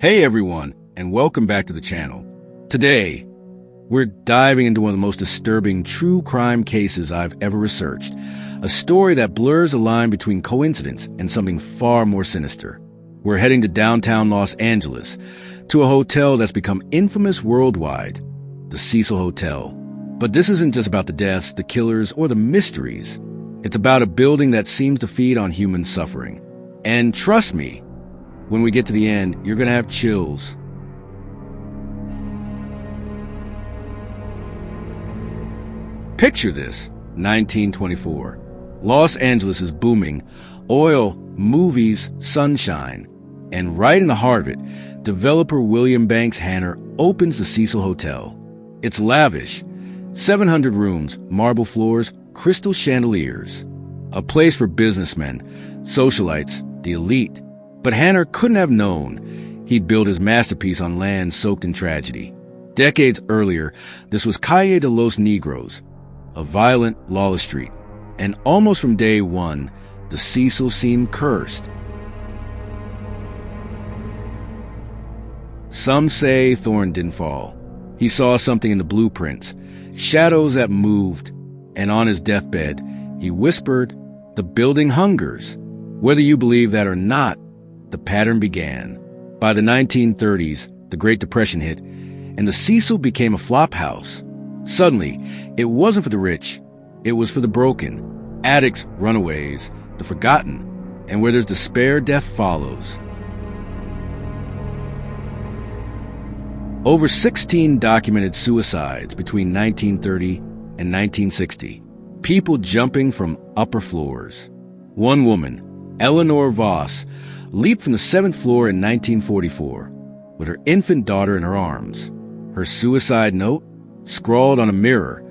Hey everyone, and welcome back to the channel. Today, we're diving into one of the most disturbing true crime cases I've ever researched. A story that blurs the line between coincidence and something far more sinister. We're heading to downtown Los Angeles, to a hotel that's become infamous worldwide, the Cecil Hotel. But this isn't just about the deaths, the killers, or the mysteries. It's about a building that seems to feed on human suffering. And trust me, when we get to the end, you're going to have chills. Picture this, 1924. Los Angeles is booming. Oil, movies, sunshine. And right in the heart of it, developer William Banks Hanner opens the Cecil Hotel. It's lavish. 700 rooms, marble floors, crystal chandeliers. A place for businessmen, socialites, the elite. But Hanner couldn't have known he'd built his masterpiece on land soaked in tragedy. Decades earlier, this was Calle de los Negros, a violent, lawless street. And almost from day one, the Cecil seemed cursed. Some say Thorne didn't fall. He saw something in the blueprints, shadows that moved, and on his deathbed, he whispered, "The building hungers." Whether you believe that or not, the pattern began. By the 1930s, the Great Depression hit, and the Cecil became a flop house. Suddenly, it wasn't for the rich, it was for the broken, addicts, runaways, the forgotten, and where there's despair, death follows. Over 16 documented suicides between 1930 and 1960, people jumping from upper floors. One woman, Eleanor Voss, leaped from the 7th floor in 1944 with her infant daughter in her arms. Her suicide note, scrawled on a mirror,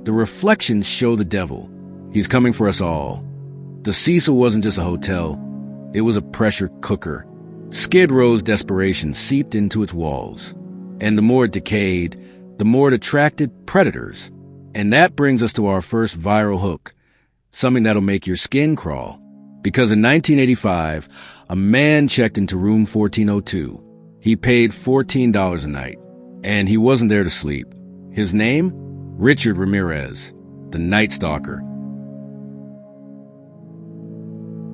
"The reflections show the devil. He's coming for us all." The Cecil wasn't just a hotel, it was a pressure cooker. Skid Row's desperation seeped into its walls. And the more it decayed, the more it attracted predators. And that brings us to our first viral hook, something that'll make your skin crawl. Because in 1985, a man checked into room 1402. He paid $14 a night, and he wasn't there to sleep. His name? Richard Ramirez, the Night Stalker.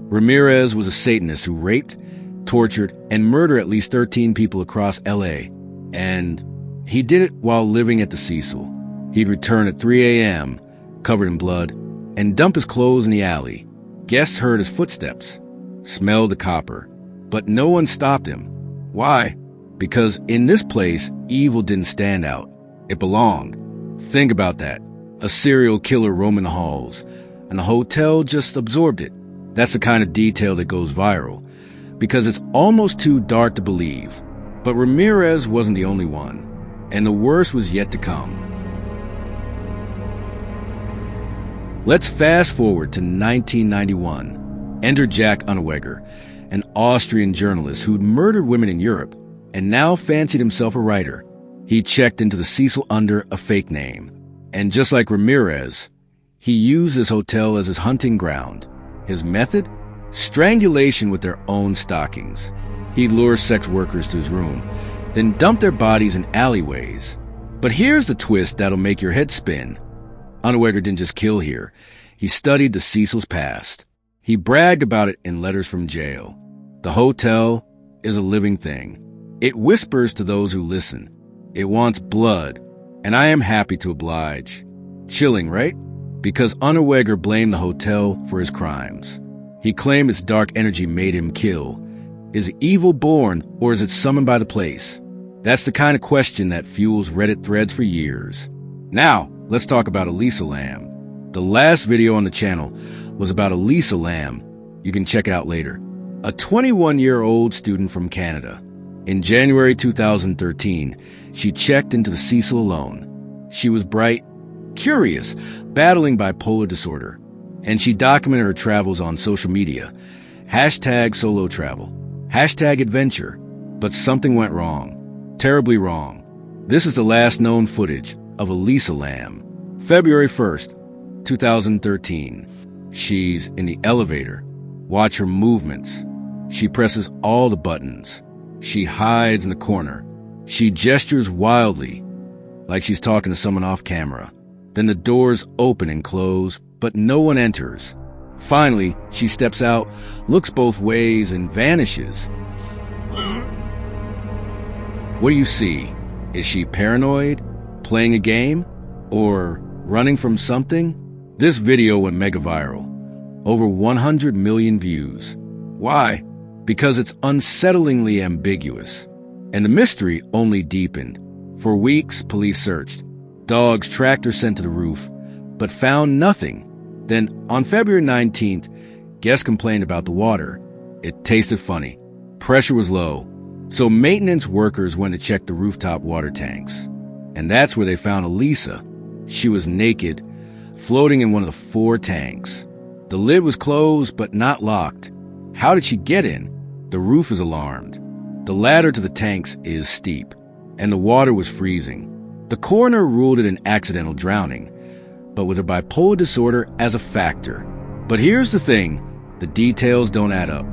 Ramirez was a Satanist who raped, tortured, and murdered at least 13 people across LA. And he did it while living at the Cecil. He'd return at 3 a.m., covered in blood, and dump his clothes in the alley. Guests heard his footsteps, smelled the copper, but no one stopped him. Why? Because in this place, evil didn't stand out. It belonged. Think about that. A serial killer roaming the halls, and the hotel just absorbed it. That's the kind of detail that goes viral, because it's almost too dark to believe. But Ramirez wasn't the only one, and the worst was yet to come. Let's fast forward to 1991. Enter Jack Unneweger, an Austrian journalist who'd murdered women in Europe and now fancied himself a writer. He checked into the Cecil under a fake name. And just like Ramirez, he used his hotel as his hunting ground. His method? Strangulation with their own stockings. He'd lure sex workers to his room, then dump their bodies in alleyways. But here's the twist that'll make your head spin. Unneweger didn't just kill here. He studied the Cecil's past. He bragged about it in letters from jail. The hotel is a living thing. It whispers to those who listen. It wants blood, and I am happy to oblige. Chilling, right? Because Unneweger blamed the hotel for his crimes. He claimed its dark energy made him kill. Is evil born, or is it summoned by the place? That's the kind of question that fuels Reddit threads for years. Now, let's talk about Elisa Lam. The last video on the channel was about Elisa Lam. You can check it out later. A 21-year-old student from Canada. In January 2013, she checked into the Cecil alone. She was bright, curious, battling bipolar disorder. And she documented her travels on social media. #solo travel. #adventure. But something went wrong. Terribly wrong. This is the last known footage of Elisa Lam. February 1st, 2013. She's in the elevator. Watch her movements. She presses all the buttons. She hides in the corner. She gestures wildly, like she's talking to someone off camera. Then the doors open and close, but no one enters. Finally, she steps out, looks both ways, and vanishes. What do you see? Is she paranoid, playing a game, or running from something? This video went mega viral. Over 100 million views. Why? Because it's unsettlingly ambiguous. And the mystery only deepened. For weeks, police searched. Dogs tracked her scent to the roof, but found nothing. Then, on February 19th, guests complained about the water. It tasted funny. Pressure was low. So maintenance workers went to check the rooftop water tanks. And that's where they found Elisa. She was naked, floating in one of the 4 tanks. The lid was closed, but not locked. How did she get in? The roof is alarmed. The ladder to the tanks is steep, and the water was freezing. The coroner ruled it an accidental drowning, but with her bipolar disorder as a factor. But here's the thing, the details don't add up.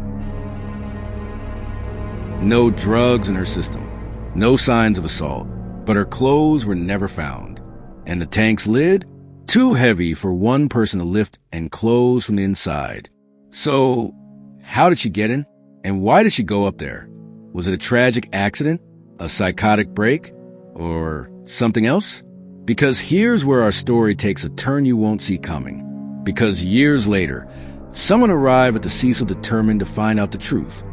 No drugs in her system, no signs of assault, but her clothes were never found. And the tank's lid? Too heavy for one person to lift and close from the inside. So, how did she get in? And why did she go up there? Was it a tragic accident? A psychotic break? Or something else? Because here's where our story takes a turn you won't see coming. Because years later, someone arrived at the Cecil determined to find out the truth.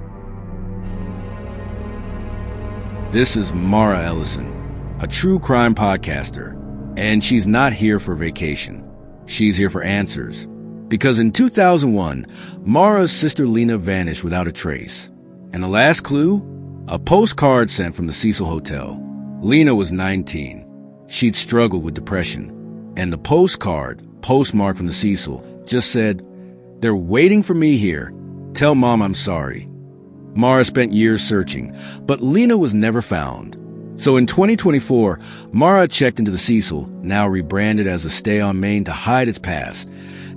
This is Mara Ellison, a true crime podcaster, and she's not here for vacation. She's here for answers. Because in 2001, Mara's sister Lena vanished without a trace. And the last clue? A postcard sent from the Cecil Hotel. Lena was 19. She'd struggled with depression. And the postcard, postmarked from the Cecil, just said, "They're waiting for me here. Tell Mom I'm sorry." Mara spent years searching, but Lena was never found. So in 2024, Mara checked into the Cecil, now rebranded as a stay on Main to hide its past,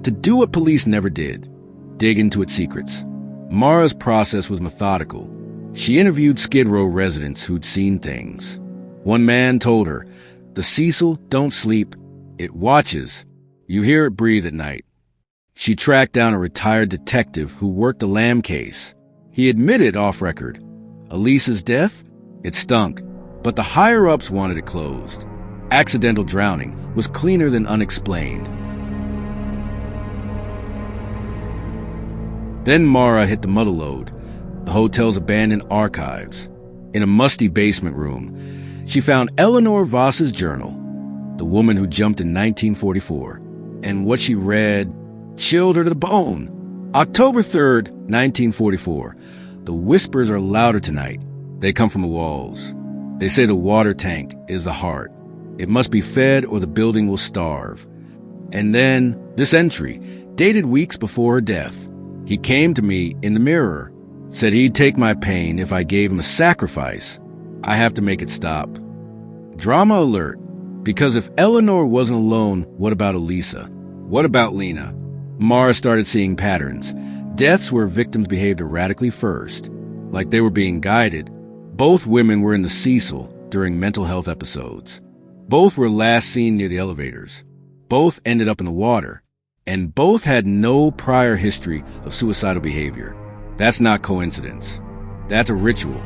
to do what police never did, dig into its secrets. Mara's process was methodical. She interviewed Skid Row residents who'd seen things. One man told her, "The Cecil don't sleep. It watches. You hear it breathe at night." She tracked down a retired detective who worked the Lam case. He admitted off record, Elisa's death? It stunk, but the higher-ups wanted it closed. Accidental drowning was cleaner than unexplained. Then Mara hit the mother lode, the hotel's abandoned archives. In a musty basement room, she found Eleanor Voss's journal, the woman who jumped in 1944. And what she read chilled her to the bone. October 3rd, 1944. The whispers are louder tonight. They come from the walls. They say the water tank is the heart. It must be fed or the building will starve. And then this entry, dated weeks before her death. He came to me in the mirror, said he'd take my pain if I gave him a sacrifice. I have to make it stop. Drama alert. Because if Eleanor wasn't alone, what about Elisa? What about Lena? Mara started seeing patterns. Deaths where victims behaved erratically first, like they were being guided. Both women were in the Cecil during mental health episodes. Both were last seen near the elevators. Both ended up in the water. And both had no prior history of suicidal behavior. That's not coincidence. That's a ritual.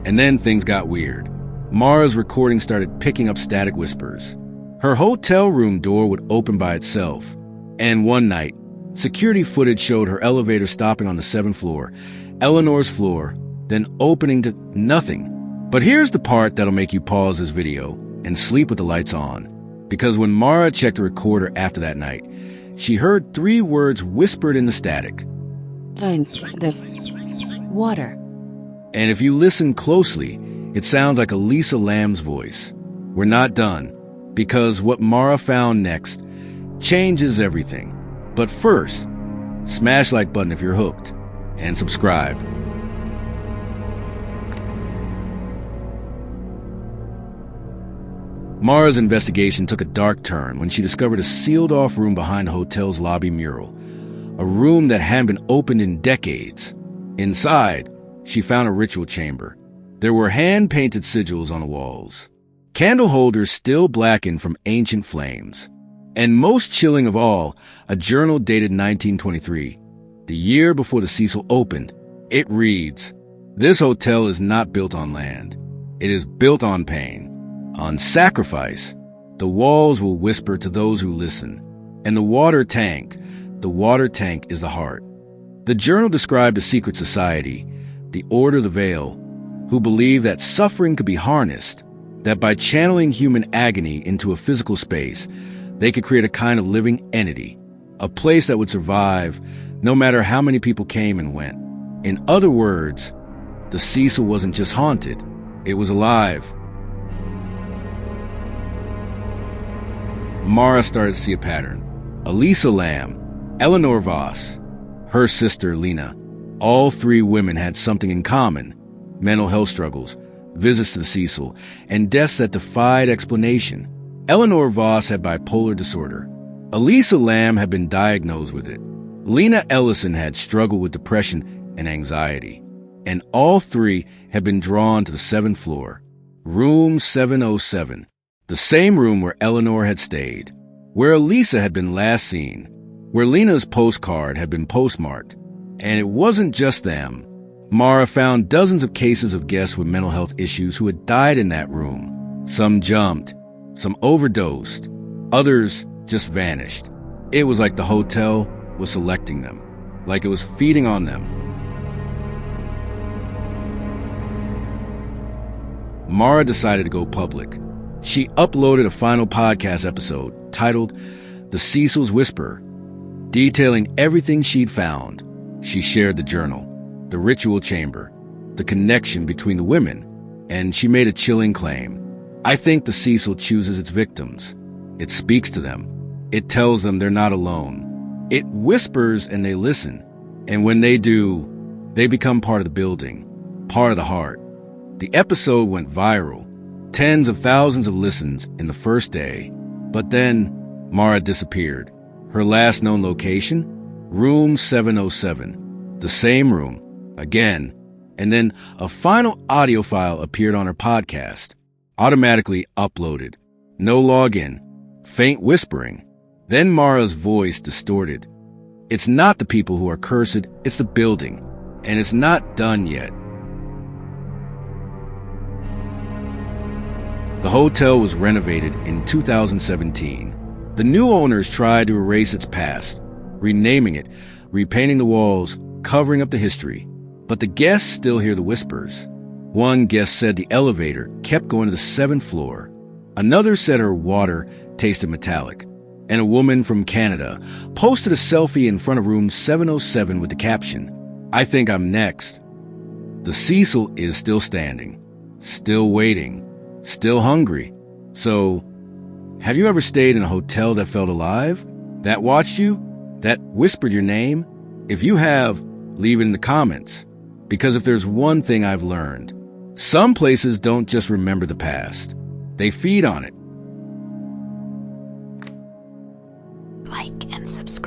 And then things got weird. Mara's recording started picking up static whispers. Her hotel room door would open by itself. And one night, security footage showed her elevator stopping on the 7th floor, Eleanor's floor, then opening to nothing. But here's the part that'll make you pause this video and sleep with the lights on. Because when Mara checked the recorder after that night, she heard 3 words whispered in the static. The water. And if you listen closely, it sounds like Elisa Lam's voice. We're not done, because what Mara found next changes everything. But first, smash like button if you're hooked, and subscribe. Mara's investigation took a dark turn when she discovered a sealed-off room behind the hotel's lobby mural. a room that hadn't been opened in decades. Inside, she found a ritual chamber. There were hand-painted sigils on the walls, candle holders still blackened from ancient flames, and most chilling of all, a journal dated 1923, the year before the Cecil opened. It reads, "This hotel is not built on land. It is built on pain, on sacrifice. The walls will whisper to those who listen. And the water tank is the heart." The journal described a secret society, the Order of the Veil, who believed that suffering could be harnessed, that by channeling human agony into a physical space, they could create a kind of living entity, a place that would survive no matter how many people came and went. In other words, the Cecil wasn't just haunted, it was alive. Mara started to see a pattern. Elisa Lam, Eleanor Voss, her sister Lena, all three women had something in common: mental health struggles, visits to the Cecil, and deaths that defied explanation. Eleanor Voss had bipolar disorder. Elisa Lam had been diagnosed with it. Lena Ellison had struggled with depression and anxiety. And all three had been drawn to the 7th floor, room 707, the same room where Eleanor had stayed, where Elisa had been last seen, where Lena's postcard had been postmarked. And it wasn't just them. Mara found dozens of cases of guests with mental health issues who had died in that room. Some jumped, some overdosed, others just vanished. It was like the hotel was selecting them, like it was feeding on them. Mara decided to go public. She uploaded a final podcast episode titled The Cecil's Whisper, detailing everything she'd found. She shared the journal, the ritual chamber, the connection between the women, and she made a chilling claim. "I think the Cecil chooses its victims. It speaks to them. It tells them they're not alone. It whispers and they listen. And when they do, they become part of the building, part of the heart." The episode went viral, tens of thousands of listens in the first day. But then Mara disappeared. Her last known location? Room 707. The same room, again. And then a final audio file appeared on her podcast, automatically uploaded. No login. Faint whispering. Then Mara's voice distorted. "It's not the people who are cursed, it's the building. And it's not done yet." The hotel was renovated in 2017. The new owners tried to erase its past, renaming it, repainting the walls, covering up the history. But the guests still hear the whispers. One guest said the elevator kept going to the 7th floor. Another said her water tasted metallic. And a woman from Canada posted a selfie in front of room 707 with the caption, "I think I'm next." The Cecil is still standing, still waiting, still hungry. So, have you ever stayed in a hotel that felt alive? That watched you? That whispered your name? If you have, leave it in the comments. Because if there's one thing I've learned, some places don't just remember the past. They feed on it. Like and subscribe.